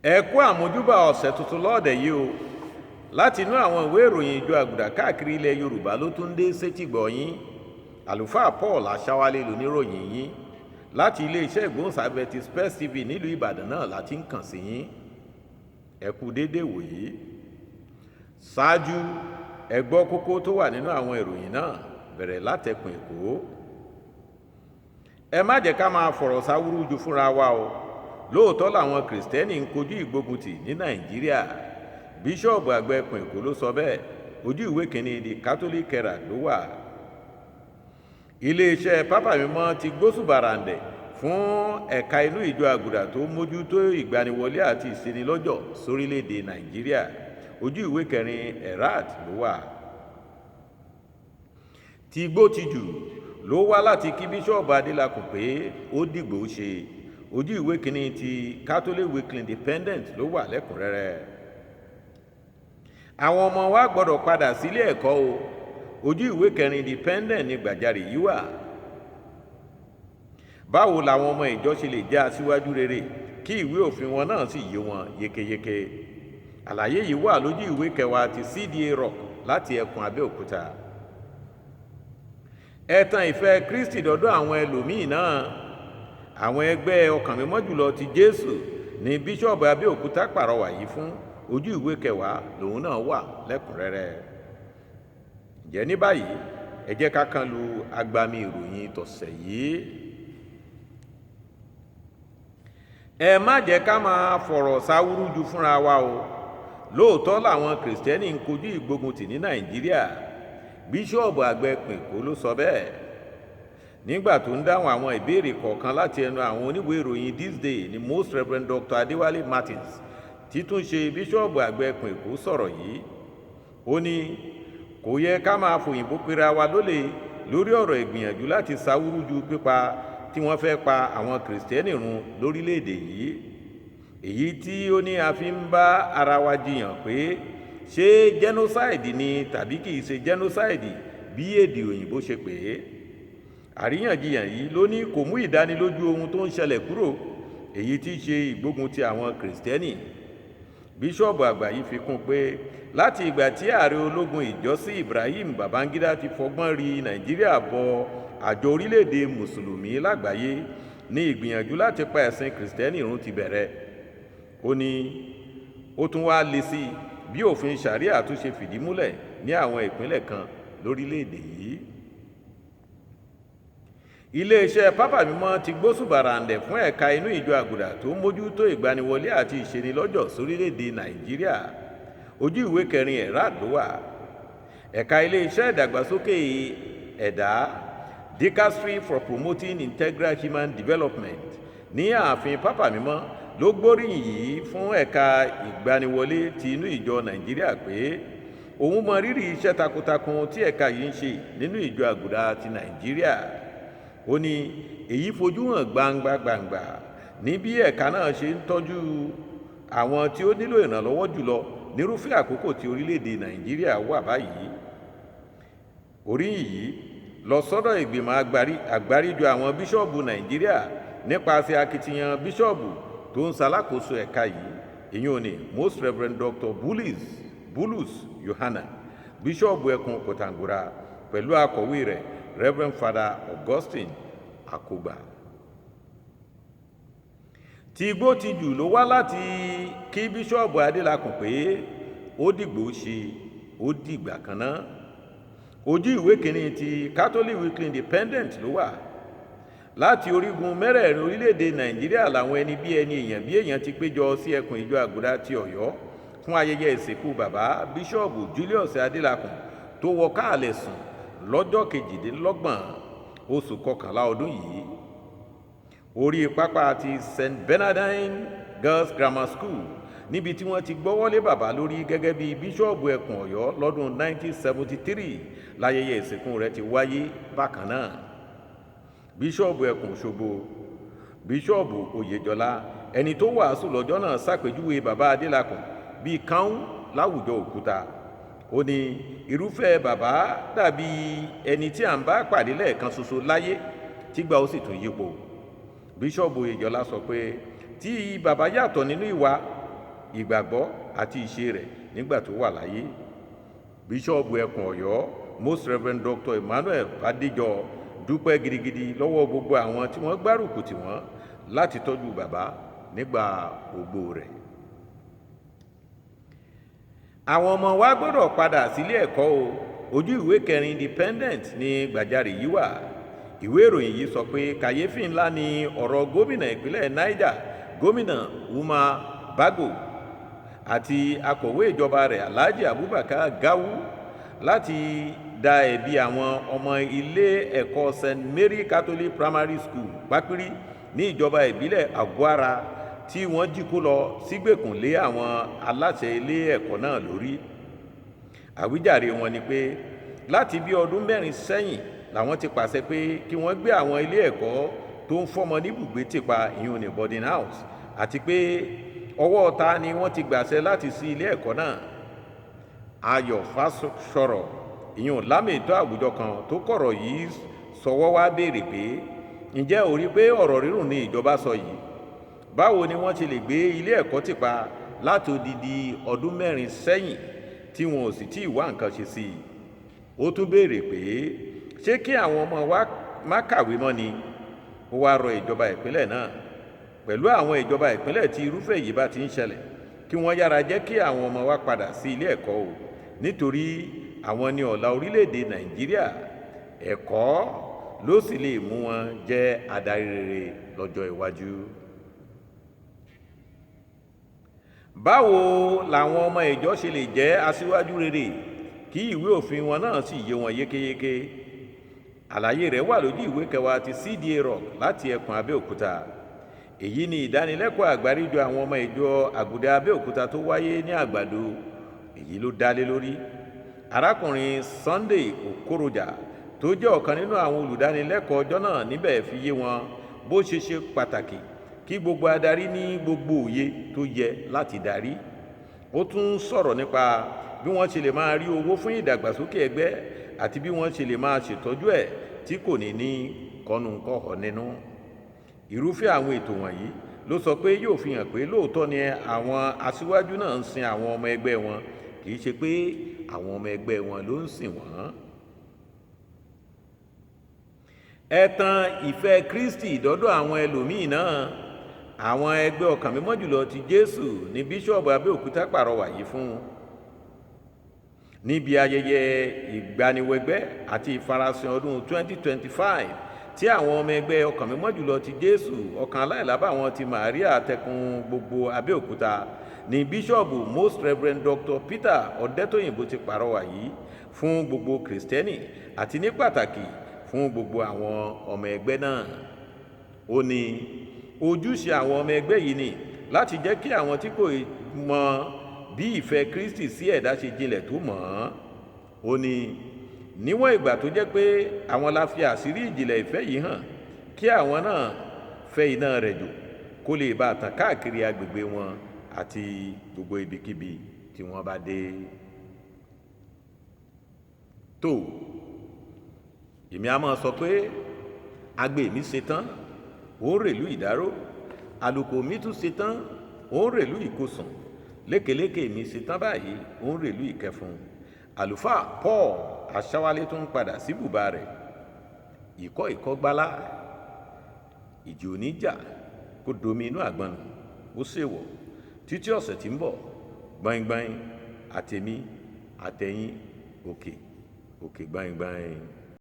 Ẹ kú àmójúbà ọ̀sẹ̀ tuntun lọ́ọ̀dẹ̀ yìí o. Láti inú àwọn ìwé ìròyìn ìjọ Àgùdà káàkiri ilẹ̀ Yorùbá ló tún dé sétígbọ̀ yín. Àlùfáà Paul Aṣáwálé lóníròyìn yín. Láti iléeṣẹ́ ìgbóhùnsáfẹ́fẹ́ ti Space TV nílùú Ìbàdàn náà láti ń kàn sí yín. Ẹ kú déédéé wòyí. Ṣáájú, ẹ gbọ́ kókó tó wà nínú àwọn ìròyìn náà bẹ̀rẹ̀ látẹkùn Èkó. Ẹ má jẹ́ ká máa fọ̀rọ̀ sáwúrú ju fúnra wa o. Lóòótọ́ làwọn kìrìsìtẹ́nì ń kojú ìgbóguntì ní Nàìjíríà. Bíṣọ́ọ̀bù àgbà ẹkùn Èkó ló sọ bẹ́ẹ̀, ojú ìwé kìíní The Catholic Herald ló wà. Iléeṣẹ́ Pápá Mímọ́ ti gbóṣùbàràǹdẹ̀ fún ẹ̀ka inú ìjọ Àgùdà tó mójútó ìgbaniwọlé àti ìṣenilọ́jọ̀ sórílẹ̀-èdè Nàìjíríà, ojú ìwé kẹrin Herald ló wà. Tìgbó-tijù ló wá láti kí Bíṣọ́ọ̀bù Adélakùn pé ó dìgbò ṣe, ojú ìwé kìíní ti Catholic Weekly Independent ló wà lẹ́kùnrẹ́rẹ́. Àwọn ọmọ wa gbọ́dọ̀ padà sílé ẹ̀kọ́ o, ojú ìwé kẹrin Independent ní gbàjarè yìí wà. Báwo làwọn ọmọ ìjọ ṣe lè jẹ́ aṣíwájú rere kí ìwé òfin wọn náà sì yé wọn yékéyéké? Àlàyé yìí wà lójú ìwé kẹwàá ti CDA Rock láti ẹkùn Abẹ́òkúta. Ẹ̀tàn ìfẹ́ Kristi dọ́dọ̀ àwọn ẹlòmíì náà. Àwọn ẹgbẹ́ ọkàn mímọ́ jùlọ ti Jésù ní Bíṣọ́ọ̀bù Abẹ́òkúta pàrọwà yìí fún, ojú ìwé kẹwàá lòun náà wà lẹ́kùnrẹ́rẹ́. Ǹjẹ́ ní báyìí, ẹ jẹ́ ká kán lu agbami ìròyìn tọ̀sẹ̀ yìí. Ẹ má jẹ́ ká máa fọ̀rọ̀ sáwúrú ju fúnra wa o. Lóòótọ́ làwọn kìrìsìtẹ́nì ń kojú ìgbóguntì ní Nàìjíríà. Bíṣọ́ọ̀bù àgbà ẹkùn Èkó ló sọ bẹ́ẹ̀ nígbà tó ń dáhùn àwọn ìbéèrè kọ̀ọ̀kan láti ẹnu àwọn oníwèé ìròyìn This Day ni Most Reverend Dr. Adéwálé Martins títún ṣe bíṣọ́ọ̀bù àgbà ẹkùn Èkó sọ̀rọ̀ yìí. Ó ní kò yẹ ká máa fòyìnbó pera wa lólè lórí ọ̀rọ̀ ìgbìyànjú láti sáwúrú ju pípa tí wọ́n fẹ́ pa àwọn kìrìsìtẹ́nì run lórílẹ̀‐èdè yìí. Èyí tí ó ní a fi ń bá ara wa jiyàn pé ṣé genocide ni tàbí kì í ṣe genocide bí èdè òyìnbó ṣe pè é. Àríyànjiyàn yìí ló ní kò mú ìdánilójú ohun tó ń ṣẹlẹ̀ kúrò, èyí tí í ṣe ìgbógun ti àwọn kìrìsìtẹ́nì. Bíṣọ́ọ̀bù àgbà yìí fi kún pé láti ìgbà tí ààrẹ ológun ìjọ́sí Ibrahim Babangida ti fọgbọ́n rí Nàìjíríà bọ àjọ orílẹ̀-èdè mùsùlùmí lágbàáyé ní ìgbìyànjú láti pa ẹ̀sìn kìrìsìtẹ́nì run ti bẹ̀rẹ̀. Ó ní ó tún wá le sí bí òfin ṣàríà tún ṣe fìdí múlẹ̀ ní àwọn ìpínlẹ̀ kan lórílẹ̀-èdè yìí. Iléeṣẹ́ Pápá Mímọ́ ti gbóṣùbàràǹdẹ̀ fún ẹ̀ka inú ìjọ Àgùdà tó mójútó ìgbaniwọlé àti ìṣenilọ́jọ̀ sórílẹ̀-èdè Nàìjíríà, ojú ìwé kẹrin Herald ló wà. Ẹ̀ka iléeṣẹ́ ìdàgbàsókè ẹ̀dá Dicastery for Promoting Integral Human Development ní ààfin Pápá Mímọ́ ló gbóríyìn yìí fún ẹ̀ka ìgbaniwọlé ti inú ìjọ Nàìjíríà pé òun mọ rírì iṣẹ́ takuntakun tí ẹ̀ka yìí ń ṣe nínú ìjọ Àgùdà ti Nàìjíríà. Ó ní èyí fojú hàn gbangba ní bí ẹ̀ka náà ṣe ń tọ́jú àwọn tí ó nílò ìrànlọ́wọ́ jùlọ nírúfẹ́ àkókò tí orílẹ̀-èdè Nàìjíríà wà báyìí. Oríyìn yìí lọ sọ́dọ̀ ìgbìmọ̀ àgbáríjọ àwọn bíṣọ́ọ̀bù Nàìjíríà nípasẹ̀ akitiyan bíṣọ́ọ̀bù tó ń ṣalákòóso ẹ̀ka yìí, ìyẹn ni Most Reverend Dr. Bulus Yohana, bíṣọ́ọ̀bù ẹkùn Kòtàngórà, pẹ̀lú akọ̀wé rẹ̀ Reverend Father Augustine Akoba. Tìgbó-tijù ló wá láti kí Bíṣọ́ọ̀bù Adélakùn pé ó dìgbò ṣe, ó dìgbà kan náà. Ojú ìwé kìíní ti Catholic Weekly Independent ló wà. Láti orígun mẹ́rẹ̀ẹ̀rin orílẹ̀-èdè Nàìjíríà làwọn ẹni bí èèyàn ti péjọ sí ẹkùn ìjọ Àgùdà ti Ọ̀yọ́ fún ayẹyẹ ìsìnkú bàbá Bíṣọ́ọ̀bù Julius Adélakùn tó wọ káàlẹ̀ sùn lọ́jọ́ 28 oṣù kọkànlá ọdún yìí. Orí pápá ti St. Bernardine Girls Grammar School níbi tí wọ́n ti gbọ́wọ́lé bàbá lórí gẹ́gẹ́ bí bíṣọ́ọ̀bù ẹkùn Ọ̀yọ́ lọ́dún 1973 láyẹyẹ ìsìnkú rẹ̀ ti wáyé bákan náà. Bíṣọ́ọ̀bù ẹkùn Òṣogbo, Bíṣọ́ọ̀bù Oyèjọlá, ẹni tó wàásù lọ́jọ́ náà ṣàpèjúwe bàbá Adélakùn bíi káún láwùjọ òkúta. Ó ní irúfẹ́ bàbá dàbí ẹni tí à ń bá pàdé lẹ́ẹ̀kan ṣoṣo láyé tígbà ó sì tún yípo. Bíṣọ́ọ̀bù Oyèjọlá sọ pé tí bàbá yàtọ̀ nínú ìwà ìgbàgbọ́ àti ìṣe rẹ̀ nígbà tó wà láyé. Bíṣọ́ọ̀bù ẹkùn Ọ̀yọ́ Most Reverend Dr. Emmanuel Adéjọ dúpẹ́ gidigidi lọ́wọ́ gbogbo àwọn tí wọ́n gbárùkù tì wọ́n láti tọ́jú bàbá nígbà ogbó rẹ̀. Àwọn ọmọ wa gbọ́dọ̀ padà sílé ẹ̀kọ́ o. Ojú ìwé kẹrin Independent ni gbàjarè yìí wà. Ìwé ìròyìn yìí sọ pé kàyéfì ńlá ni ọ̀rọ̀ gómìnà ìpínlẹ̀ Niger, gómìnà Umar Bago àti akọ̀wé ìjọba rẹ̀ Alhaji Abubakar Gawu láti da ẹ̀bi àwọn ọmọ ilé ẹ̀kọ́ St. Mary Catholic Primary School Pápírí ní ìjọba ìbílẹ̀ Aguda tí wọ́n jí kó lọ sígbèkùn lé àwọn aláṣẹ ilé ẹ̀kọ́ náà lórí. Àwíjàre wọn ni pé láti bí ọdún 4 sẹ́yìn làwọn ti pàṣẹ pé kí wọ́n gbé àwọn ilé ẹ̀kọ́ tó ń fọ́mọ níbùgbé tìpa ìyún ní boarding house, àti pé ọwọ́ ta ni wọ́n ti gbàṣẹ láti ṣí ilé ẹ̀kọ́ náà. Ayọ̀ Fásọ̀rọ̀ ìyún lámètò àwùjọ kan tó kọ̀rọ̀ yìí sọwọ́ wá béèrè pé ǹjẹ́ o rí pé ọ̀rọ̀ rírùn ni ìjọba sọ yìí? Báwo ni wọ́n ti lè gbé ilé ẹ̀kọ́ tìpa láti odidi ọdún 4 sẹ́yìn tí wọn ò sì tí ì wá nǹkan ṣe sí i? Ó tún béèrè pé ṣé kí àwọn ọmọ wa má kàwé mọ́ ni? Ó wá rọ ìjọba ìpínlẹ̀ náà pẹ̀lú àwọn ìjọba ìpínlẹ̀ tí irúfẹ́ yìí bá ti ń ṣẹlẹ̀ kí wọ́n yára jẹ́ kí àwọn ọmọ wa padà sí ilé ẹ̀kọ́ o, nítorí àwọn ni ọ̀la orílẹ̀-èdè Nàìjíríà. Ẹ̀kọ́ ló sì lè mú wọn jẹ́ adarí rere lọ́jọ́ iwájú. Báwo làwọn ọmọ ìjọ ṣe lè jẹ́ aṣíwájú rere kí ìwé òfin wọn náà sì yé wọn yékéyéké? Àlàyé rẹ̀ wà lójú ìwé kẹwàá ti CDA Rock láti ẹkùn Abẹ́òkúta. Èyí ni ìdánilẹ́kọ̀ọ́ àgbáríjọ àwọn ọmọ ìjọ Aguda Abẹ́òkúta tó wáyé ní Àgbàdo. Èyí ló dálé lórí. Arákùnrin Sunday Okoroja tó jẹ́ ọ̀kan nínú àwọn olùdánilẹ́kọ̀ọ́ ọjọ́ náà níbẹ̀ fi yé wọn bó ṣe ṣe pàtàkì kí gbogbo adarí ní gbogbo òye tó yẹ láti darí. Ó tún sọ̀rọ̀ nípa bí wọ́n ṣe lè máa rí owó fún ìdàgbàsókè ẹgbẹ́ àti bí wọ́n ṣe lè máa ṣètọ́jú ẹ̀ tí kò ní kọ́nu-kọ́họ nínú. Irúfẹ́ àwọn ètò wọ̀nyí ló sọ pé yóò fi hàn pé lóòótọ́ ni àwọn aṣíwájú náà ń sin àwọn ọmọ ẹgbẹ́ wọn, kì í ṣe pé àwọn ọmọ ẹgbẹ́ wọn ló ń sìn wọ́n. Ẹ tan ìfẹ́ Kristi dọ́dọ̀ àwọn ẹlòmíì náà. Àwọn ẹgbẹ́ ọkàn mímọ́ jùlọ ti Jésù ní Bíṣọ́ọ̀bù Abẹ́òkúta pàrọwà yìí fún. Níbi ayẹyẹ ìgbaniwẹgbẹ́ àti ìfarasin ọdún 2025 tí àwọn ọmọ ẹgbẹ́ ọkàn mímọ́ jùlọ ti Jésù ọkàn aláìlábàwọ́n ti Màríà tẹkùn gbogbo Abẹ́òkúta ní Bíṣọ́ọ̀bù Most Reverend Dr. Peter Ọ̀dẹ́tòyìnbó ti pàrọwà yìí fún gbogbo Kìrìsìtẹ́nì àti ní pàtàkì fún gbogbo àwọn ọmọ ẹgbẹ́ náà. Ó ní ojúṣe àwọn ọmọ ẹgbẹ́ yìí ni láti jẹ́ kí àwọn tí kò mọ bí ìfẹ́ Kristi sí ẹ̀dá ṣe jinlẹ̀ tó mọ̀ ọ́n. Ó ní níwọ̀n ìgbà tó jẹ́ pé àwọn la fi àṣírí ìjìnlẹ̀ ìfẹ́ yìí hàn, kí àwọn náà fẹ́ iná rẹ̀ jò kó lè bá tàn káàkiri agbègbè wọn àti gbogbo ibikíbi tí wọ́n bá dé. Tó èmi a máa sọ pé agbe mi ṣetán ó ń rèlú ìdáró, àlùkò mi tún ṣetán ó ń rèlú ìkosùn, lékeléké mi ṣetán báyìí ó ń rèlú ìkẹfun. Àlùfáà Paul Aṣáwálé tún padà sí bùbá rẹ̀. Ìkọ́ gbálá, ìjì oníjà kó domi inú àgbọn nù, ó ṣèwọ̀ títí ọ̀sẹ̀ tí ń bọ̀. Gbáyìngbáyìn àtèmi àtẹ̀yìn òkè gbáyìngbáyìn.